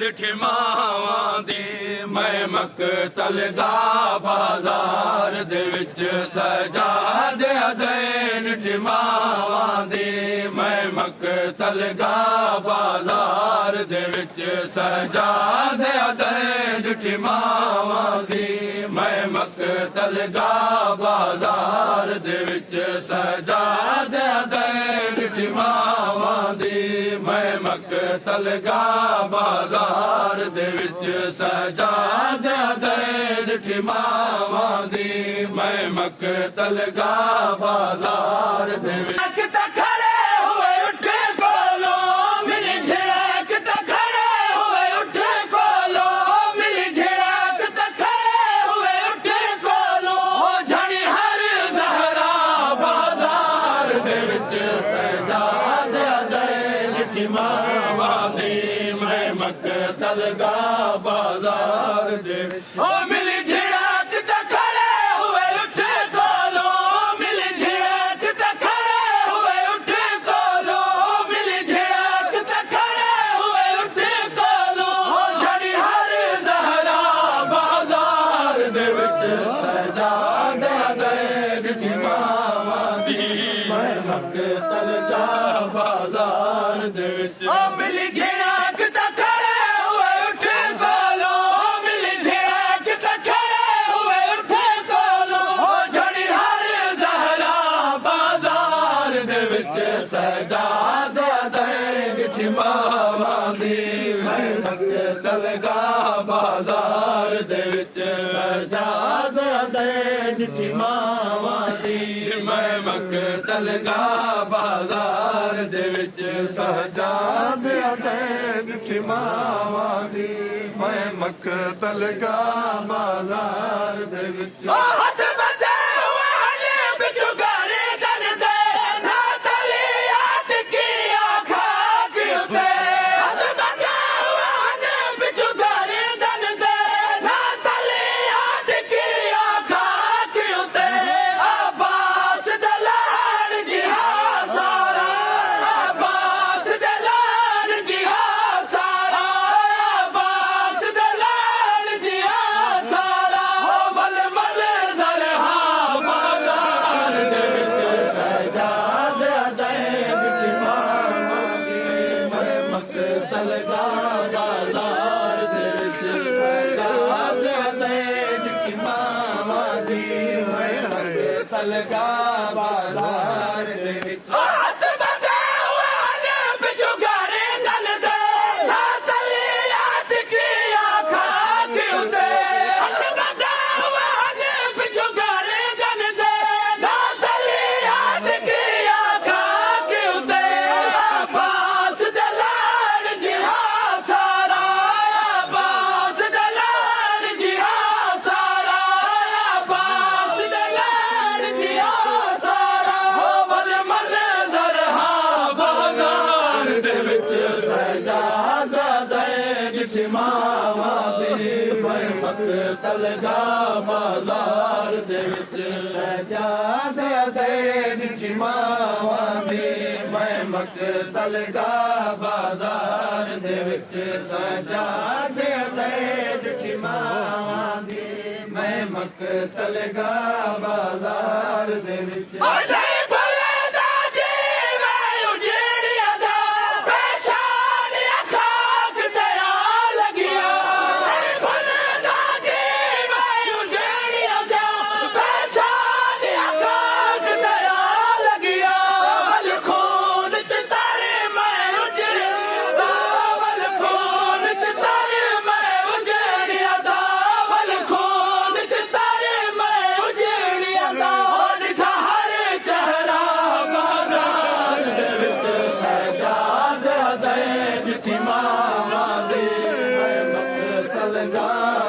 डिठी मावां दी मैं मकतल दा बाजार दे विच सजादे दे डिठी मावां दी मैं मकतल दा बाजार दे विच सजादे दे डिठी मावां दी मैं मकतल दा बाजार दे विच सजादे दे डिठी मावां दी मैं मकतल दा बाजार दे विच सजादे दे डिठी मावां दी मैं मकतल दा बाजार दे विच मकतल दा बाजार दे ओ मिली झिड़क ते खड़े हुए उठे कोलो मिली झिड़क ते खड़े हुए उठे कोलो मिली झिड़क ते खड़े हुए उठे कोलो झड़ी हर ज़हरा बाजार दे विच सजा दे दे डिठी मावां दी मैं मकतल दा बाजार दे विच ओ मिली मावां दी मैं मकतल दा बाजार दे विच सजादे दे डिठी मावां दी मैं मकतल दा बाजार दे विच सजादे दे डिठी मावां दी मैं मकतल दा बाजार दे विच लगा बाजार दे विच हाथ बंधे हुए हने बिचु गारे दल दे ना तली याद की आखा के उते हाथ बंधे हुए हने बिचु गारे दल दे ना तली याद की आखा के उते बास दलाल जिहा सारा बास दलाल जिहा सारा बास दलाल सारा हो बल मल जरहा बाजार दे विच सजादा दे डिठी मावां दी मैं मकतल दा बाजार दे विच सजादा दे डिठी मावां दी मैं मकतल दा बाजार दे विच सजादा दे डिठी मावां दी मैं मकतल दा बाजार दे विच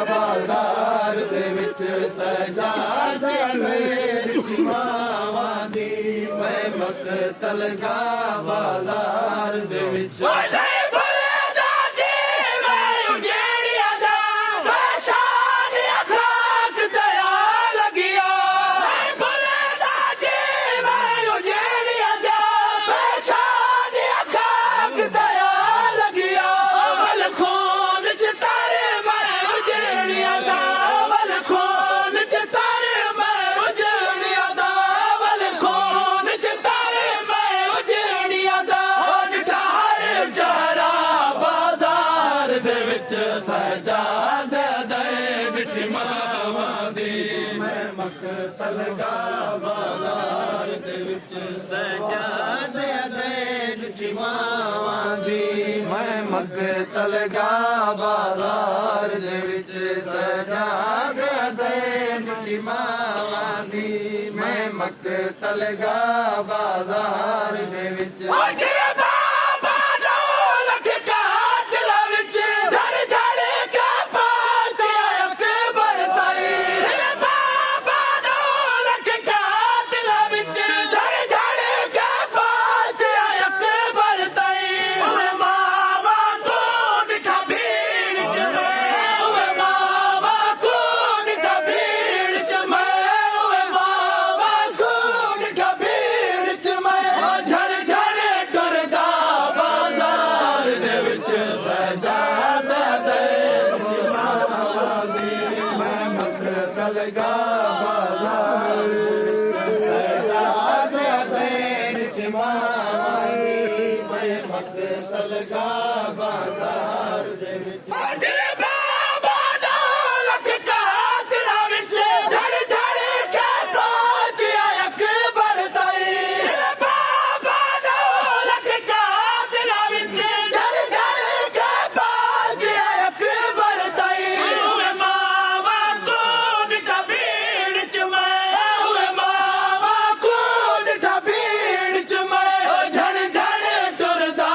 बाजार दे विच सजादे डिठी मावां दी मैं मकतल दा बाजार दे विच खून ਵਿੱਚ ਸਜਾਦਾ ਦੇ ਮਿੱਠੀ ਮਾਵਾਂ ਦੀ ਮੈਂ ਮਕਤਲ ਗਾ ਬਾਜ਼ਾਰ ਦੇ ਵਿੱਚ ਸਜਾਦੇ ਦੇ ਮਿੱਠੀ ਮਾਵਾਂ ਦੀ ਮੈਂ ਮਕਤਲ ਗਾ ਬਾਜ਼ਾਰ ਦੇ ਵਿੱਚ ਸਜਾਦੇ ਦੇ ਮਿੱਠੀ ਮਾਵਾਂ ਦੀ ਮੈਂ ਮਕਤਲ ਗਾ ਬਾਜ਼ਾਰ ਦੇ ਵਿੱਚ ਜਿਵੇਂ ਬਾਬਾ ਢੋਲਕ ਕਾਤਲਾ ਵਿੱਚ ਧੜ ਧੜ ਕੇ ਪਾਚਿਆ ਅਕਬਰ ਤਾਈ ਜਿਵੇਂ ਬਾਬਾ ਢੋਲਕ ਕਾਤਲਾ ਵਿੱਚ ਧੜ ਧੜ ਕੇ ਪਾਚਿਆ ਅਕਬਰ ਤਾਈ ਓਏ ਮਾਵਾ ਕੋ ਨਿਠਾ ਭੀੜ ਚ ਮੈਂ ਓਏ ਮਾਵਾ ਕੋ ਨਿਠਾ ਭੀੜ ਚ ਮੈਂ ਓਏ ਮਾਵਾ ਕੋ ਨਿਠਾ ਭੀੜ ਚ ਮੈਂ ਧੜ ਧੜ ਟੁਰਦਾ ਬਾਜ਼ਾਰ ਦੇ ਵਿੱਚ ਸਜਾਦਾ ਦੇ ਮਾਵਾਂ ਦੀ ਮੈਂ ਮਕਤਲ ਗਾ ਬਾਜ਼ਾਰ ਸਜਾਦੇ ਦੇ ਮਿੱਠੀ ਮਾਵਾਂ ਦੀ ਮੈਂ ਮਕਤਲ ਗਾ ਬਾਜ਼ਾਰ ਦੇ ਵਿੱਚ ਜਿਵੇਂ ਬਾਬਾ ਢੋਲਕ ਕਾਤਲਾ ਵਿੱਚ ਧੜ ਧੜ ਕੇ ਪਹੁੰਚਿਆ ਅਕਬਰ ਤਾਈ ਜਿਵੇਂ ਬਾਬਾ ਢੋਲਕ ਕਾਤਲਾ ਵਿੱਚ ਧੜ ਧੜ ਕੇ ਪਹੁੰਚਿਆ ਅਕਬਰ ਤਾਈ ਓਏ ਮਾਵਾ ਕੋ ਨਿਠਾ ਭੀੜ ਚ ਮੈਂ ਓਏ ਮਾਵਾ ਕੋ ਨਿਠਾ ਭੀੜ ਚ ਮੈਂ ਧੜ ਧੜ ਟੁਰਦਾ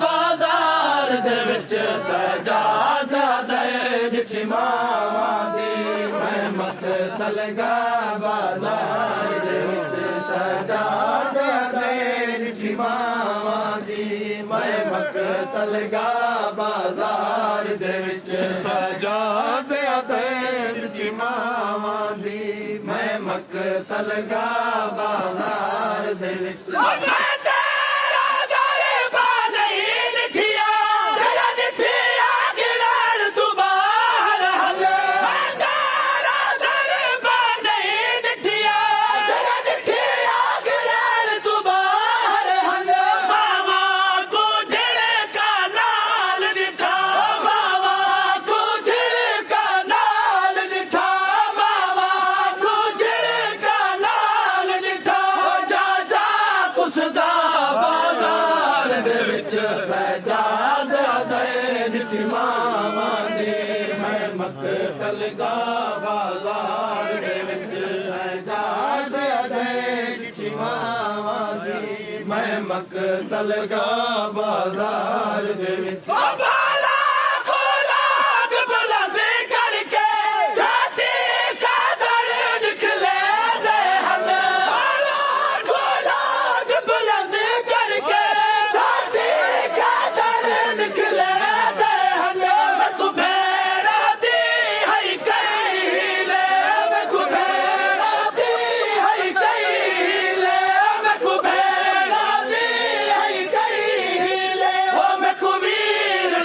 ਬਾਜ਼ਾਰ ਦੇ ਵਿੱਚ ਸਜਾਦਾ ਦੇ ਮਿੱਠੀ ਮਾਵਾਂ ਦੀ ਮੈਂ ਮਕਤਲ ਗਾ ਬਾਜ਼ਾਰ ਦੇ ਵਿੱਚ ਸਜਾਦੇ ਦੇ ਮਿੱਠੀ ਮਾਵਾਂ ਦੀ ਮੈਂ ਮਕਤਲ ਗਾ ਬਾਜ਼ਾਰ ਦੇ ਵਿੱਚ ਸਜਾਦੇ ਦੇ ਮਿੱਠੀ ਮਾਵਾਂ ਦੀ ਮੈਂ ਮਕਤਲ ਗਾ ਬਾਜ਼ਾਰ ਦੇ ਵਿੱਚ ਮੈਂ ਤੇਰਾ ਜ਼ਰਬਾ ਨਹੀਂ ਲਿਖਿਆ ਤੇਰਾ ਲਿਖਿਆ ਗਿਣਨ ਤੂੰ ਬਾਹਰ ਹੱਲ ਮੈਂ ਤੇਰਾ ਜ਼ਰਬਾ ਨਹੀਂ ਲਿਖਿਆ ਤੇਰਾ ਲਿਖਿਆ ਗਿਣਨ ਤੂੰ ਬਾਹਰ ਹੱਲ ਮਾਵਾ ਕੋ ਜਿਹੜੇ ਕਾ ਨਾਲ ਨਿਠਾ ਮਾਵਾ ਕੋ ਜਿਹੜੇ ਕਾ ਨਾਲ ਨਿਠਾ ਮਾਵਾ ਕੋ ਜਿਹੜੇ ਕਾ ਨਾਲ ਨਿਠਾ ਜਾ ਜਾ ਕੁਸਦਾ ਬਾਜ਼ਾਰ ਦੇ ਵਿੱਚ ਸਜਾਦਾ ਦੇ ਮਿੱਠੀ ਮਾਵਾਂ ਦੀ ਮੈਂ ਮਕਤਲ ਗਾ ਬਾਜ਼ਾਰ ਦੇ ਵਿੱਚ ਸਜਾਦੇ ਦੇ ਮਿੱਠੀ ਮਾਵਾਂ ਦੀ ਮੈਂ ਮਕਤਲ ਗਾ ਬਾਜ਼ਾਰ ਦੇ ਵਿੱਚ ਬਾਲਾ ਖੋਲਾਗ ਬਲਦੇ ਕਰਕੇ ਛਾਤੀ ਕਾਦਰ ਨਿਕਲੇ ਦੇ ਹਨ ਬਾਲਾ ਖੋਲਾਗ ਬਲਦੇ ਕਰਕੇ ਛਾਤੀ ਕਾਦਰ ਨਿਕਲੇ ਦੇ ਹਨ ਮੈਂ ਕੁਬੇਰਾ ਦੀ ਹੈ ਕਈਲੇ ਮੈਂ ਕੁਬੇਰਾ ਦੀ ਹੈ ਕਈਲੇ ਮੈਂ ਕੁਬੇਰਾ ਦੀ ਹੈ ਕਈਲੇ ਓ ਮੈਂ ਕੁਬੀਰ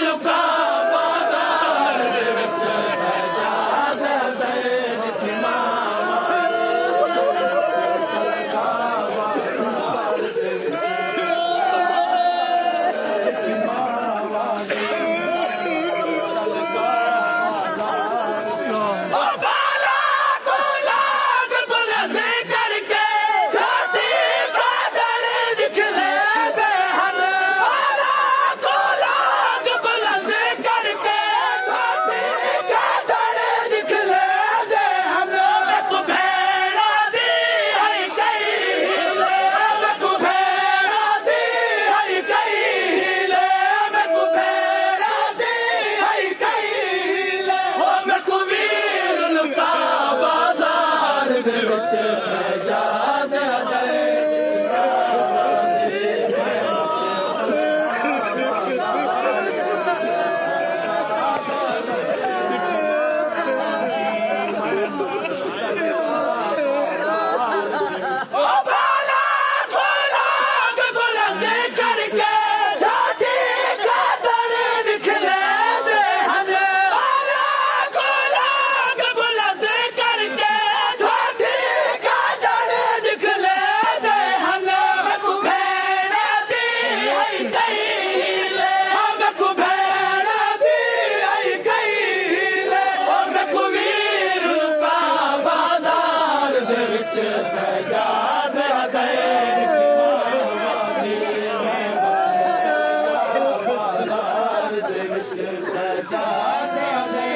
ਸਜਾਦਿਆਂ ਦੇ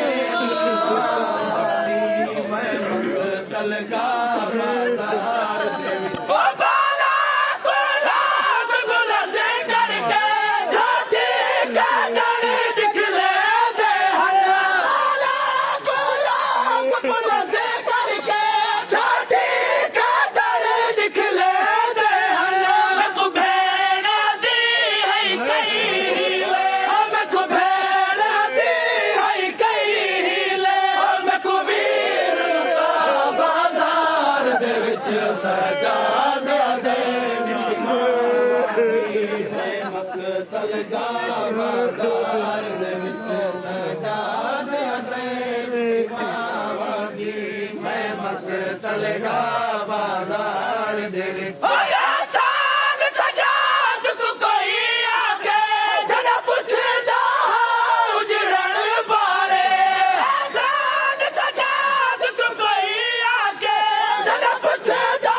ਮੈਂ ਮੰਗਤ ਲਗਾ ਬਾਜ਼ਾਰ ਦੇ ਵਿੱਚ ਓ ਬਾਲਾ ਗੁਲਾਬ ਬੁਲੰਦ ਕਰਕੇ ਛੋਟੀ ਕਾਜਲ ਦਿਖਲੇ ਦੇ ਹਨ ਬਾਲਾ ਗੁਲਾਬ ਬੁਲੰਦ ਕਰਕੇ ਛੋਟੀ ਕਾਜਲ ਦਿਖਲੇ ਦੇ ਹਨ ਮੈਂ ਕੋ ਭੈਣ ਦੀ ਹੈ ਕਈ ਮੈਂ ਕੋ ਭੈਣ ਦੀ ਹੈ ਕਈ ਮੈਂ ਕੋ ਵੀਰ ਦਾ ਬਾਜ਼ਾਰ ਦੇ ਵਿੱਚ ਸਜਾਦਿਆਂ ਦੇ ਮੈਂ ਮੰਗਤ ਲਗਾ ਬਾਜ਼ਾਰ ਦੇ ਵਿੱਚ ਸਜਾਦਿਆਂ ਦੇ ਮਾਵਾਂਗੀ ਮੈਂ ਮੰਗਤ ਲਗਾ ਬਾਜ਼ਾਰ ਦੇ ਵਿੱਚ ਓਏ ਸਾਲ ਸਜਾਦ ਕੋ ਕੋਈ ਆਕੇ ਜਨਾ ਪੁੱਛਦਾ ਉਜੜਨ ਬਾਰੇ ਸਾਲ ਸਜਾਦ ਕੋ ਕੋਈ ਆਕੇ ਜਨਾ ਪੁੱਛਦਾ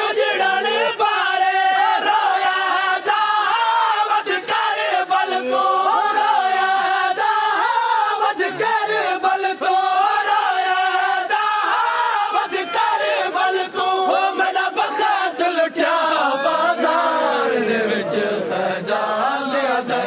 ਉਜੜਨ ਬਾਰੇ ਰੋਇਆ ਦਾ ਵਧ ਕਰ ਬਲ ਕੋ ਰੋਇਆ ਦਾ ਵਧ ਕਰ ਬਲ ਕੋ ਰੋਇਆ ਦਾ ਵਧ ਕਰ ਬਲ ਕੋ ਮੇਰਾ ਬਖਤ ਲੁੱਟਿਆ ਬਾਜ਼ਾਰ ਦੇ ਵਿੱਚ ਸਜਾਦਿਆਂ ਦੇ